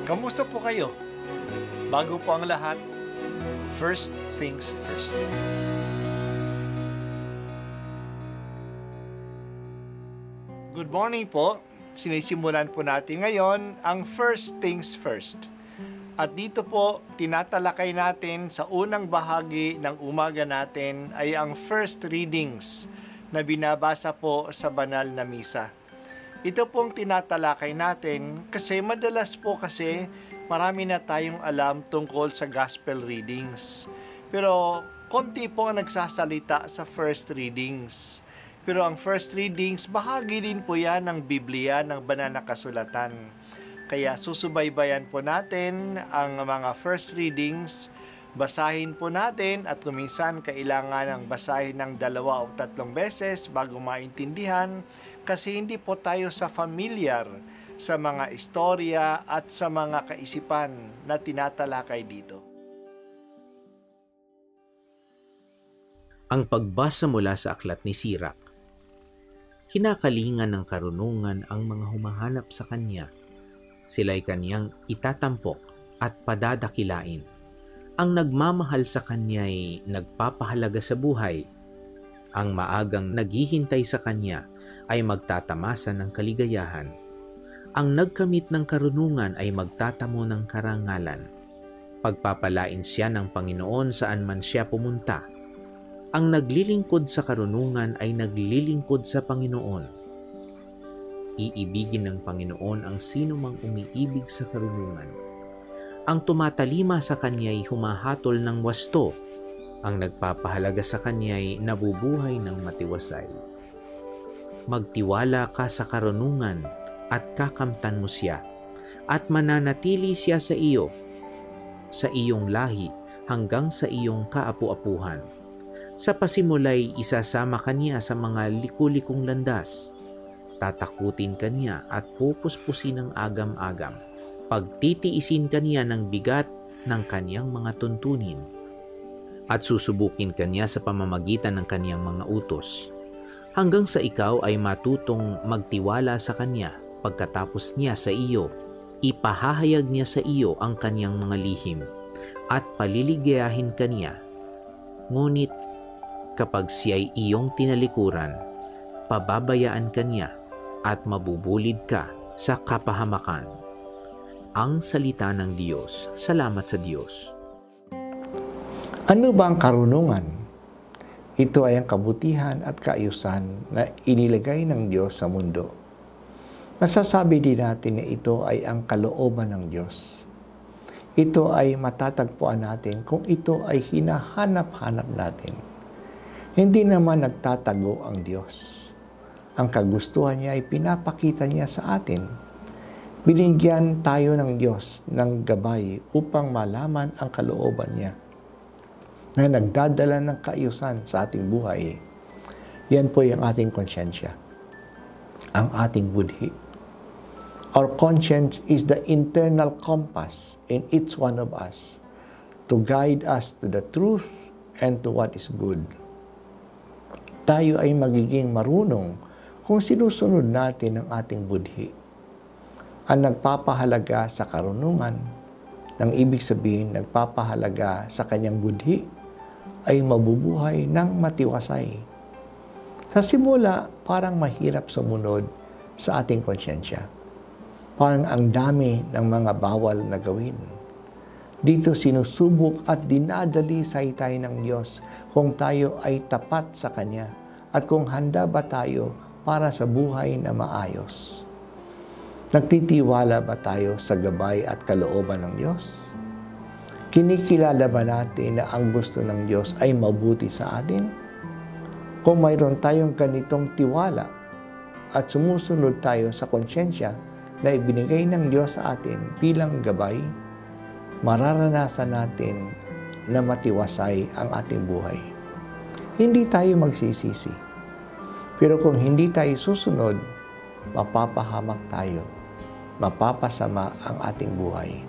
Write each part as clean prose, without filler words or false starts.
Kamusta po kayo? Bago po ang lahat, first things first. Good morning po. Sinisimulan po natin ngayon ang first things first. At dito po, tinatalakay natin sa unang bahagi ng umaga natin ay ang first readings na binabasa po sa banal na misa. Ito pong tinatalakay natin kasi madalas po kasi marami na tayong alam tungkol sa gospel readings. Pero konti po ang nagsasalita sa first readings. Pero ang first readings, bahagi din po yan ng Biblia, ng banal na kasulatan. Kaya susubaybayan po natin ang mga first readings, basahin po natin at kuminsan kailangan ng basahin ng 2 o 3 beses bago maintindihan kasi hindi po tayo familiar sa mga istorya at sa mga kaisipan na tinatalakay dito. Ang pagbasa mula sa aklat ni Sirach. Kinakalingan ng karunungan ang mga humahanap sa kanya. Sila'y kaniyang itatampok at padadakilain. Ang nagmamahal sa kanya'y nagpapahalaga sa buhay. Ang maagang naghihintay sa kanya ay magtatamasa ng kaligayahan. Ang nagkamit ng karunungan ay magtatamo ng karangalan. Pagpapalain siya ng Panginoon saan man siya pumunta. Ang naglilingkod sa karunungan ay naglilingkod sa Panginoon. Iibigin ng Panginoon ang sino mang umiibig sa karunungan. Ang tumatalima sa kanya'y humahatol ng wasto. Ang nagpapahalaga sa kanya'y nabubuhay ng matiwasay. Magtiwala ka sa karunungan at kakamtan mo siya, at mananatili siya sa iyo, sa iyong lahi hanggang sa iyong kaapu-apuhan. Sa pasimulay, isasama kaniya sa mga liku-likong landas. Tatakutin kaniya at pupuspusin ng agam-agam. Pagtitiisin kaniya ng bigat ng kaniyang mga tuntunin. At susubukin kaniya sa pamamagitan ng kaniyang mga utos. Hanggang sa ikaw ay matutong magtiwala sa kaniya. Pagkatapos niya sa iyo, ipahahayag niya sa iyo ang kaniyang mga lihim at paliligayahin kaniya. Ngunit kapag siya'y iyong tinalikuran, pababayaan ka niya at mabubulid ka sa kapahamakan. Ang salita ng Diyos. Salamat sa Diyos. Ano ba ang karunungan? Ito ay ang kabutihan at kaayusan na inilagay ng Diyos sa mundo. Masasabi din natin na ito ay ang kalooban ng Diyos. Ito ay matatagpuan natin kung ito ay hinahanap-hanap natin. Hindi naman nagtatago ang Diyos. Ang kagustuhan niya ay pinapakita niya sa atin. Binigyan tayo ng Diyos ng gabay upang malaman ang kalooban niya na nagdadala ng kaayusan sa ating buhay. Yan po yung ating konsyensya, ang ating budhi. Our conscience is the internal compass in each one of us to guide us to the truth and to what is good. Tayo ay magiging marunong kung sinusunod natin ang ating budhi. Ang nagpapahalaga sa karunungan, ng ibig sabihin nagpapahalaga sa kanyang budhi, ay mabubuhay ng matiwasay. Sa simula, parang mahirap sumunod sa ating konsyensya. Parang ang dami ng mga bawal na gawin. Dito sinusubok at dinadalisay tayo ng Diyos kung tayo ay tapat sa Kanya at kung handa ba tayo para sa buhay na maayos. Nagtitiwala ba tayo sa gabay at kalooban ng Diyos? Kinikilala ba natin na ang gusto ng Diyos ay mabuti sa atin? Kung mayroon tayong ganitong tiwala at sumusunod tayo sa konsyensya na ibinigay ng Diyos sa atin bilang gabay, mararanasan natin na matiwasay ang ating buhay. Hindi tayo magsisisi. Pero kung hindi tayo susunod, mapapahamak tayo. Mapapasama ang ating buhay.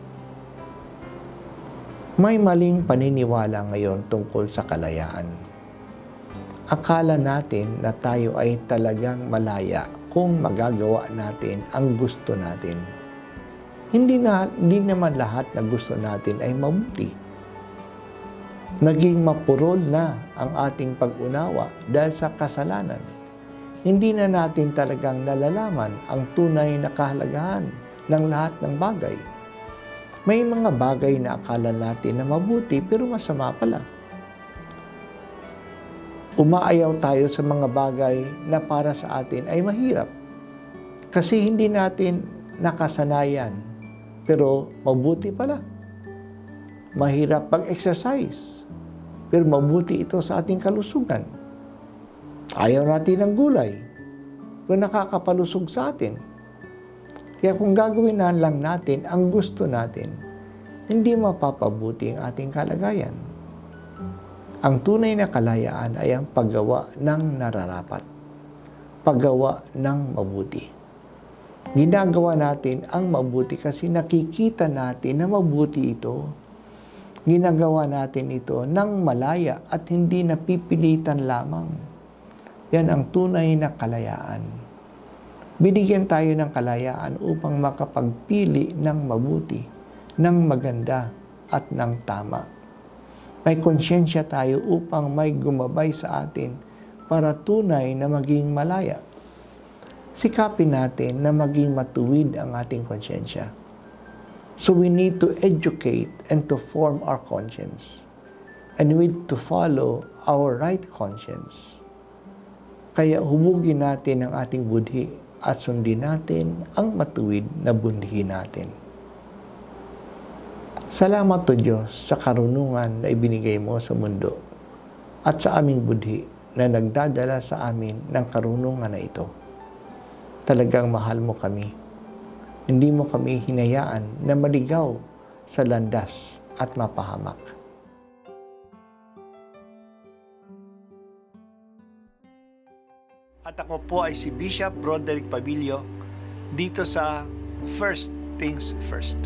May maling paniniwala ngayon tungkol sa kalayaan. Akala natin na tayo ay talagang malaya kung magagawa natin ang gusto natin. Hindi naman lahat na gusto natin ay mabuti. Naging mapurol na ang ating pag-unawa dahil sa kasalanan. Hindi na natin talagang nalalaman ang tunay na kahalagahan ng lahat ng bagay. May mga bagay na akala natin na mabuti pero masama pala. Umaayaw tayo sa mga bagay na para sa atin ay mahirap. Kasi hindi natin nakasanayan, pero mabuti pala. Mahirap pag-exercise, pero mabuti ito sa ating kalusugan. Ayaw natin ng gulay, pero nakakapalusog sa atin. Kaya kung gagawin na lang natin ang gusto natin, hindi mapapabuti ang ating kalagayan. Ang tunay na kalayaan ay ang paggawa ng nararapat, paggawa ng mabuti. Ginagawa natin ang mabuti kasi nakikita natin na mabuti ito. Ginagawa natin ito ng malaya at hindi napipilitan lamang. Yan ang tunay na kalayaan. Binigyan tayo ng kalayaan upang makapagpili ng mabuti, ng maganda at ng tama. May konsyensya tayo upang may gumabay sa atin para tunay na maging malaya. Sikapin natin na maging matuwid ang ating konsyensya. So we need to educate and to form our conscience. And we need to follow our right conscience. Kaya hubugin natin ang ating budhi at sundin natin ang matuwid na budhi natin. Salamat to Diyos sa karunungan na ibinigay mo sa mundo at sa aming budhi na nagdadala sa amin ng karunungan na ito. Talagang mahal mo kami. Hindi mo kami hinayaan na maligaw sa landas at mapahamak. At ako po ay si Bishop Broderick Pabilio dito sa First Things First.